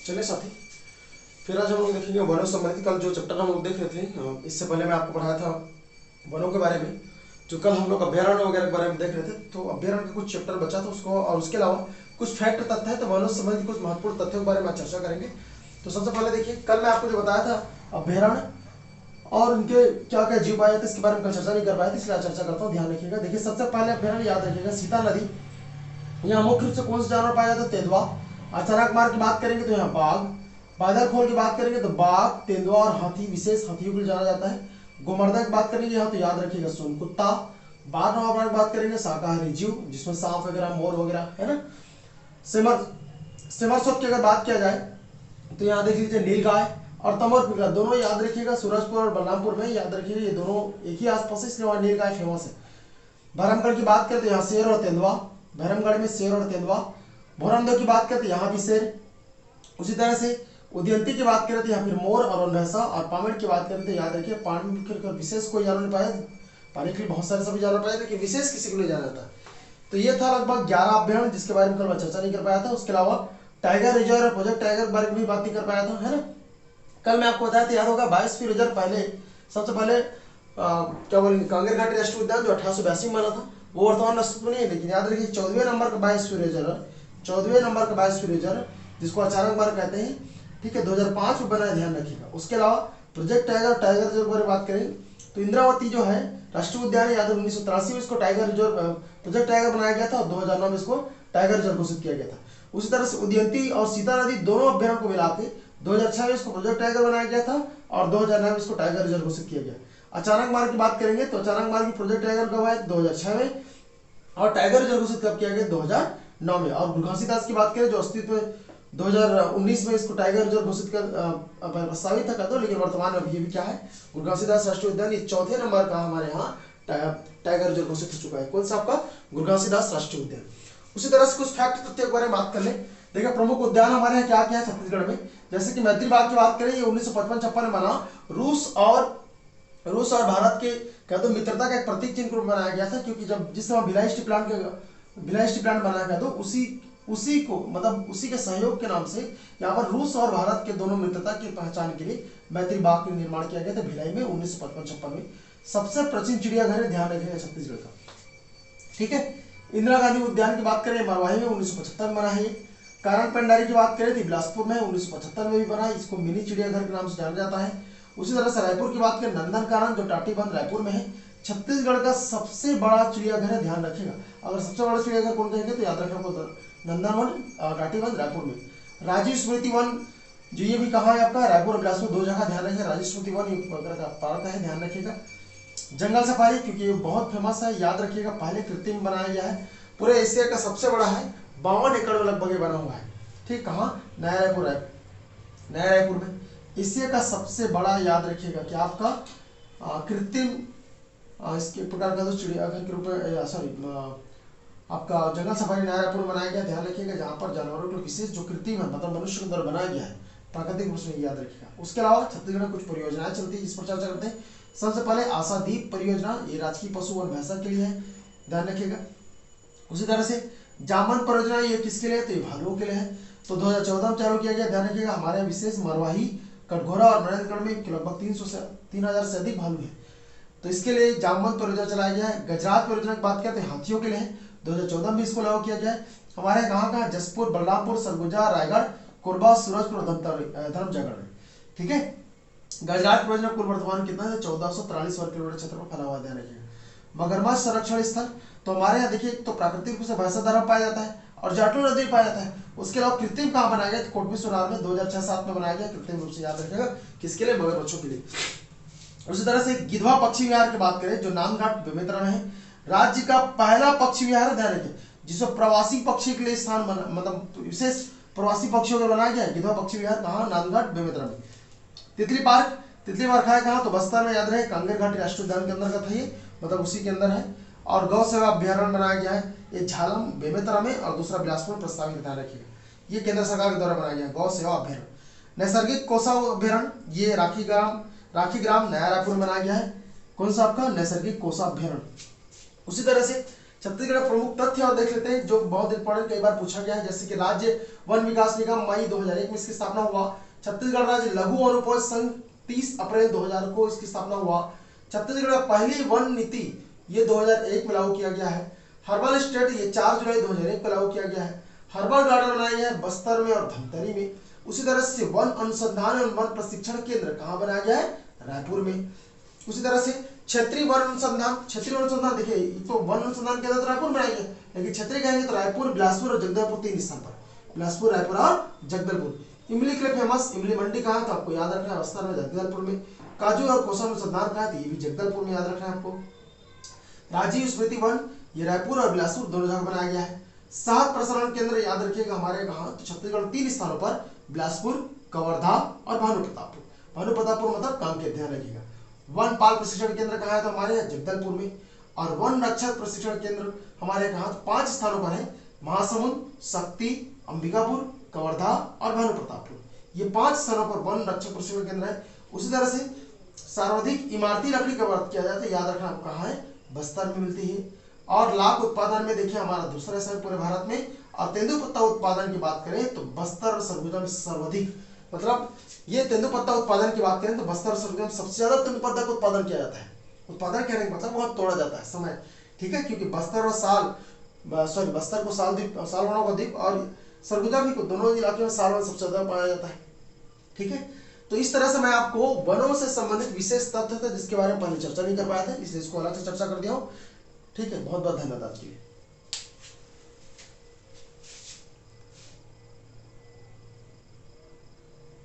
चलिए साथी, फिर आज हम लोग देखेंगे वनों संबंधित। कल जो चैप्टर हम लोग देख रहे थे, इससे पहले मैं आपको पढ़ाया था वनों के बारे में। जो कल हम लोग अभ्यारण्य वगैरह के बारे में देख रहे थे, तो अभ्यारण्य का कुछ चैप्टर बचा था उसको, और उसके अलावा कुछ फैक्ट तथ्य है, तो वनों संबंधित कुछ महत्वपूर्ण तथ्यों के बारे में चर्चा करेंगे। तो सबसे पहले देखिए, कल मैं आपको जो बताया था अभ्यारण्य और उनके क्या क्या जीव पाए थे, इसके बारे में कल चर्चा नहीं कर पाए थे, इसलिए चर्चा करता हूँ, ध्यान रखिएगा। देखिए, सबसे पहले अभ्यारण्य याद रखिएगा सीता नदी। यहाँ मुख्य रूप से कौन सा जानवर पाया जाता है? तेंदुआ। अचानक मार्ग की बात करेंगे तो यहाँ बाघ। बादल खोल की बात करेंगे तो बाघ, तेंदुआ और हाथी, विशेष हाथियों को जाना जाता है। गोमर्दन की बात करेंगे यहाँ तो याद रखिएगा सोन कुत्ता। बारह नंबर की बात करेंगे शाकाहारी जीव, जिसमें सांप वगैरह, मोर वगैरह है ना। सिमर सिमरसोत की अगर बात किया जाए तो यहाँ देख लीजिए नीलगाय और तमोर, दोनों याद रखिएगा सूरजपुर और बलरामपुर में, याद रखिएगा ये दोनों एक ही आसपास है, इसलिए वहाँ नीलगाय फेमस है। भरमगढ़ की बात करें तो यहाँ शेर और तेंदुआ, भरमगढ़ में शेर और तेंदुआ। भोरमदेव की बात करें तो यहाँ भी शेर। उसी तरह से उदयंती की बात करें तो यहाँ फिर मोर और भैंसा। और पामेड़ की बात करें तो याद रखिए पानी में विशेष कोई जानवर नहीं पाया, पानी के लिए बहुत सारे सभी जानवर पाए, लेकिन विशेष किसी को नहीं जाना था। तो ये था लगभग 11 अभ्यारण्य, जिसके बारे में कल मैं चर्चा नहीं कर पाया था। उसके अलावा टाइगर रिजर्व और प्रोजेक्ट टाइगर के बारे में भी बात नहीं कर पाया था, है ना। कल मैं आपको बताया था, याद होगा, बायोस्फीयर रिजर्व पहले सबसे पहले क्या बोलेंगे, कांगेर घाटी राष्ट्रीय उद्यान जो 1882 में बना था, वो वर्तमान अस्तित्व नहीं है, लेकिन याद रखिए 14वें नंबर का बायोस्फीयर रिजर्व, 14वें नंबर का बायोस्फीयर रिजर्व, जिसको अचानक मार्ग कहते हैं, ठीक है, 2005 में बना है, ध्यान रखिएगा। उसके अलावा प्रोजेक्ट टाइगर और टाइगर रिजर्व के बारे में बात करें तो इंद्रावती जो है राष्ट्रीय उद्यान है, याद है 1983 में इसको टाइगर रिजर्व प्रोजेक्ट टाइगर बनाया गया था, और 2009 में इसको टाइगर रिजर्व घोषित किया गया था। उसी तरह से उदयंती और सीता नदी दोनों अभ्यारण्य को मिला के 2006 में इसको प्रोजेक्ट टाइगर बनाया गया था, और 2009 में इसको टाइगर रिजर्व घोषित किया गया। अचानक मार्ग की बात करेंगे तो अचानक मार्ग की प्रोजेक्ट टाइगर कब आया? 2006 में, और टाइगर रिजर्व घोषित कब किया गया? 2009 में। और घासीदास की बात करें जो अस्तित्व में 2019 में इसको टाइगर रिजर्व घोषित कर प्रस्तावित था कर दो, लेकिन वर्तमान में अभी भी क्या है, घासीदास राष्ट्रीय उद्यान, ये 4थे नंबर का हमारे यहाँ टाइगर रिजर्व घोषित हो चुका है। कौन सा? आपका घासीदास राष्ट्रीय उद्यान। उसी तरह से कुछ फैक्ट तथ्यों के बारे में बात कर ले। देखिए, प्रमुख उद्यान हमारे यहाँ क्या क्या है छत्तीसगढ़ में, जैसे कि मैत्री बाग की बात करें, ये 1955-56 में बना, रूस और भारत के कह दो मित्रता का एक प्रतीक चिन्ह रूप में बनाया गया था, क्योंकि जब जिस समय भिलाई स्टील प्लांट बनाया गया, तो उसी को मतलब उसी के सहयोग के नाम से यहाँ पर रूस और भारत के दोनों मित्रता की पहचान के लिए मैत्री बाग का निर्माण किया गया था भिलाई में 1955-56 में। सबसे प्राचीन चिड़ियाघर है, ध्यान रखिएगा, छत्तीसगढ़ का, ठीक है। इंदिरा गांधी उद्यान की बात करें मरवाही में 1975 में बना है। कारण पेंडारी की बात करें तो बिलासपुर में 1975 में भी बना है, इसको मिनी चिड़ियाघर के नाम से जाना जाता है। उसी तरह से रायपुर की बात करें नंदन कानन जो टाटीबंध रायपुर में है, छत्तीसगढ़ का सबसे बड़ा चिड़ियाघर है, ध्यान रखिएगा। अगर सबसे बड़ा चिड़ियाघर कौन कहेंगे तो याद रखिएगा नंदनवन टाटीबंध रायपुर में। राजीव स्मृति वन जो ये भी कहाँ है आपका, रायपुर और बिलासपुर, दो जगह, ध्यान रखिएगा। राजीव स्मृति वन का पार्क है, ध्यान रखिएगा। जंगल सफारी क्योंकि ये बहुत फेमस है, याद रखिएगा, पहले कृत्रिम बनाया गया है, पूरे एशिया का सबसे बड़ा है, 52 एकड़ में लगभग ये बना हुआ है, ठीक। कहाँ? नया रायपुर में एशिया का सबसे बड़ा, याद रखिएगा कि आपका कृत्रिम इसके प्रकार का तो चिड़ियाघर के रूप में, सॉरी, आपका जंगल सफारी नया रायपुर में बनाया गया, ध्यान रखिएगा, जहाँ पर जानवरों के विशेष जो कृत्रिम है, मतलब मनुष्य के द्वारा बनाया गया है, प्राकृतिक रूप से, याद रखिएगा। उसके अलावा छत्तीसगढ़ में कुछ परियोजनाएं चलती है, इस पर चर्चा करते हैं। सबसे पहले आशादीप परियोजना, ये राजकीय पशु वन भैंसा के लिए है, ध्यान रखिएगा। उसी तरह से जामन परियोजना, ये किसके लिए? तो ये भालुओं के लिए है, तो 2014 में चालू किया गया, ध्यान रखिएगा। हमारे विशेष मरवाही, कटघोरा और नरेंद्रगढ़ में लगभग 3,000 से अधिक भालू है, तो इसके लिए जामवंत परियोजना चलाया गया है। गजराज परियोजना की बात करते हैं, हाथियों के लिए है, 2014 में इसको लागू किया गया है। हमारे कहाँ जसपुर, बलरामपुर, सरगुजा, रायगढ़, कोरबा, सूरजपुर और धर्मजयगढ़ में, ठीक है। गजराज परियोजना कुल वर्तमान कितना है? 1443 वर्ग किलोमीटर क्षेत्र में फैला हुआ, ध्यान रखिएगा। मगरमच्छ संरक्षण स्थल, तो हमारे यहाँ देखिए, तो प्राकृतिक रूप से भैंसाधारा पाया जाता है और जाटो नदी पाया जाता है। उसके अलावा कृत्रिम कहाँ बनाया गया? कोटमी सोनार में 2006-07 में बनाया गया, कृत्रिम रूप से, याद रखिएगा, किसके लिए? मगरमच्छों के लिए। उसी तरह से गिधवा पक्षी विहार की बात करें जो नांदघाट बेमेतरा में है, राज्य का पहला पक्षी विहार है, ध्यान रखिए, जिसमें प्रवासी पक्षी के लिए स्थान मतलब विशेष प्रवासी पक्षियों का बनाया गया। गिधवा पक्षी विहार कहाँ? नांदघाट बेमेतरा में। तितली पार्क है कहाँ? तो बस्तर में, याद रहे, कांगेर घाटी राष्ट्रीय उद्यान के अंदर का था ये, मतलब उसी के अंदर है। और गौ सेवा अभ्यारण्य बनाया गया है, ये झालम बेमेतरा में, और दूसरा बिलासपुर में प्रस्तावित, ध्यान रखिएगा, ये केंद्र सरकार के द्वारा बनाया गया गौ सेवा अभ्यारण्य। नैसर्गिक कोसा अभ्यारण्य, ये राखी ग्राम नया रायपुर में बनाया गया है। कौन सा? आपका नैसर्गिक कोसा अभ्यारण्य। उसी तरह से छत्तीसगढ़ के प्रमुख तथ्य और देख लेते हैं जो बहुत इंपॉर्टेंट कई बार पूछा गया है। जैसे कि राज्य वन विकास निगम मई 2001 में इसकी स्थापना हुआ। छत्तीसगढ़ राज्य लघु वनोपज संघ 30 अप्रैल 2000 को इसकी स्थापना हुआ। छत्तीसगढ़ में पहली वन नीति ये 2001 में लागू किया गया है। हर्बल स्टेट ये 4 जुलाई 2001 को लागू किया गया है। हर्बल गार्डन बनाया गया है बस्तर में और धमतरी में। उसी तरह से वन अनुसंधान एवं वन प्रशिक्षण केंद्र कहाँ बनाया गया है? रायपुर में। उसी तरह से क्षेत्रीय वन अनुसंधान देखिए तो वन अनुसंधान केंद्र तो रायपुर बनाया गया, लेकिन क्षेत्रीय कहेंगे तो रायपुर, बिलासपुर और जगदलपुर 3 स्थान पर, बिलासपुर, रायपुर और जगदलपुर। इमली के लिए फेमस इमली मंडी कहाँ है? तो आपको याद रखना है बस्तर में, जगदलपुर में। काजू और कोसा अनुसंधान कहाँ है? तो ये भी जगदलपुर में, याद रखना है आपको। राजीव स्मृति वन ये रायपुर और बिलासपुर दोनों जगह बनाया गया है। शहद प्रसंस्करण केंद्र याद रखिएगा हमारे कहाँ? तो छत्तीसगढ़ 3 स्थानों पर, बिलासपुर, कवर्धा और भानुप्रतापपुर। भानुप्रतापपुर मतलब कांकेर, ध्यान रखिएगा। वन पाल प्रशिक्षण केंद्र कहाँ है? तो हमारे यहाँ जगदलपुर में। और वन रक्षक प्रशिक्षण केंद्र हमारे कहाँ? तो 5 स्थानों पर है, महासमुंद, शक्ति, अंबिकापुर, कवर्धा और भानुप्रतापपुर। ये 5 स्थानों पर वन रक्षक प्रशिक्षण केंद्र है। उसी तरह से सर्वाधिक इमारती लकड़ी का वर्त किया जाता है, याद रखना आपको कहाँ है? बस्तर में मिलती है। और लाख उत्पादन में देखिए हमारा दूसरा स्थान पूरे भारत में। और तेंदुपत्ता उत्पादन की बात करें तो बस्तर और सरगुजा में सर्वाधिक, मतलब ये तेंदुपत्ता उत्पादन की बात करें तो बस्तर और सरगुजा में सबसे ज्यादा तेंदुपत्ता का उत्पादन किया जाता है। उत्पादन कहने का मतलब बहुत तोड़ा जाता है समय, ठीक है, क्योंकि बस्तर को सालवनों का द्वीप और सरगुजा भी दोनों इलाके में सालवन सबसे ज्यादा पाया जाता है, ठीक है। तो इस तरह से मैं आपको वनों से संबंधित विशेष तथ्य थे जिसके बारे में पहले चर्चा नहीं कर पाया था, इसलिए इसको अलग से चर्चा कर दिया हूँ, ठीक है। बहुत बहुत धन्यवाद आपके लिए।